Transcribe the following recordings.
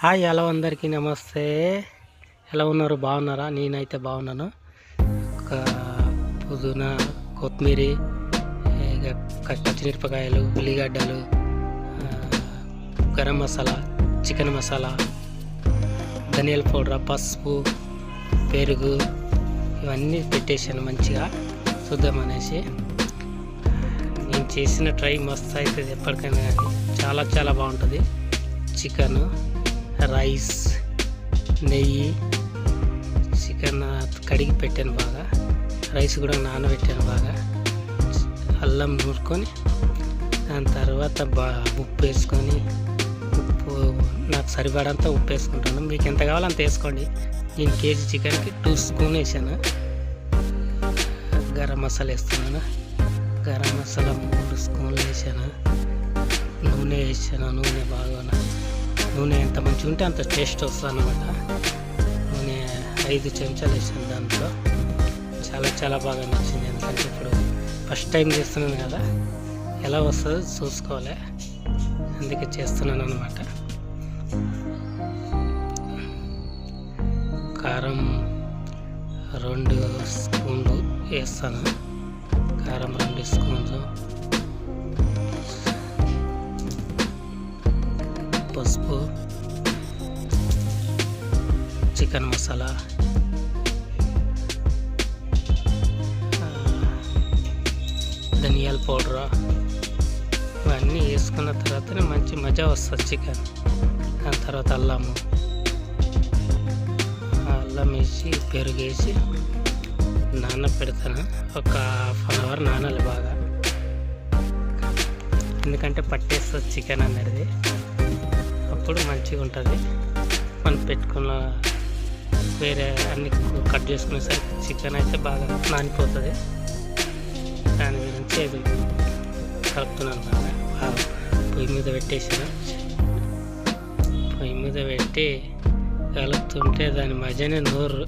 Hi hello అందరికీ నమస్తే. ఎలా ఉన్నారు? బాగున్నారా? నేనైతే బాగున్నాను. ఒక పుదీనా, కొత్తిమీర, ఇక పచ్చిమిరపకాయలు, ఉల్లిగడ్డలు, గరం మసాలా, చికెన్ మసాలా, ధనియాల పౌడర్, పసుపు, పెరుగు ఇవన్నీ పెట్టేసాను మంచిగా చూద్దామనేసి. నేను చేసిన ట్రై మస్తు అవుతుంది ఎప్పటికైనా, కానీ చాలా చాలా బాగుంటుంది. చికెన్, రైస్, నెయ్యి, చికెన్ కడిగి పెట్టాను బాగా, రైస్ కూడా నానబెట్టాను బాగా, అల్లం నూరుకొని దాని తర్వాత ఉప్పు వేసుకొని, ఉప్పు నాకు సరిపడంత ఉప్పు వేసుకుంటాను. మీకు ఎంత కావాలో అంత వేసుకోండి. నేను కేజీ చికెన్కి 2 స్పూన్ వేసాను. గరం మసాలా వేస్తున్నాను. గరం మసాలా 3 స్పూన్లు వేసాను. నూనె వేసాను. నూనె బాగా, నూనె ఎంత మంచిగా ఉంటే అంత టేస్ట్ వస్తుంది అన్నమాట. నూనె 5 చెంచాలు వేసాను. దాంట్లో చాలా చాలా బాగా నచ్చింది. ఎందుకంటే ఇప్పుడు ఫస్ట్ టైం చేస్తున్నాను కదా, ఎలా వస్తుందో చూసుకోవాలి, అందుకే చేస్తున్నాను అన్నమాట. కారం 2 స్పూన్లు వేస్తాను. కారం 2 స్పూన్లు, పసుపు, చికెన్ మసాలా, ధనియాల పౌడర్ ఇవన్నీ వేసుకున్న తర్వాతనే మంచి మజా వస్తుంది చికెన్. దాని తర్వాత అల్లం వేసి, పెరుగు వేసి నానబెడతాను. ఒక 1/2 అవర్ నానాలి బాగా, ఎందుకంటే పట్టేస్తుంది చికెన్ అనేది. అప్పుడు మంచిగా ఉంటుంది. మనం పెట్టుకున్న వేరే అన్ని కట్ చేసుకునేసరికి చికెన్ అయితే బాగా నానిపోతుంది. దాని గురించి అది కలుపుతున్నాను బాగా. పొయ్యి మీద పెట్టేసాను. పొయ్యి మీద పెట్టి కలుపుతుంటే దాని మజానే నోరు,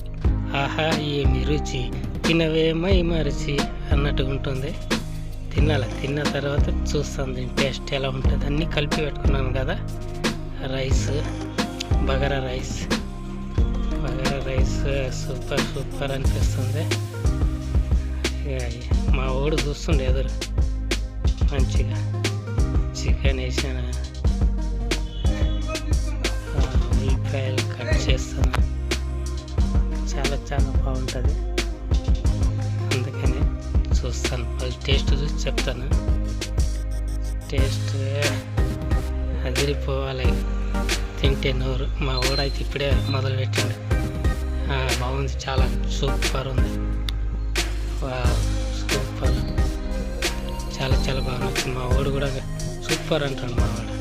ఆహా ఏమి రుచి, తినవేమై మరిచి అన్నట్టుగా ఉంటుంది. తినాలి. తిన్న తర్వాత చూస్తాను దీని టేస్ట్ ఎలా ఉంటుంది. అన్నీ కలిపి పెట్టుకున్నాను కదా. Rice, bagara rice super super అనిపిస్తుంది. మా వాడు చూస్తుండే ఎదురు మంచిగా చికెన్ వేసాను. ఉల్లిపాయలు కట్ చేస్తాను. చాలా చాలా బాగుంటుంది. అందుకని చూస్తాను, వాళ్ళు టేస్ట్ చూసి చెప్తాను. టేస్ట్ అదిరిపోవాలి తింటే నోరు. మా వాడైతే ఇప్పుడే మొదలు పెట్టిండు. బాగుంది, చాలా సూపర్ ఉంది. సూపర్, చాలా చాలా బాగా నచ్చింది. మా వాడు కూడా సూపర్ అంటాడు మా వాడు.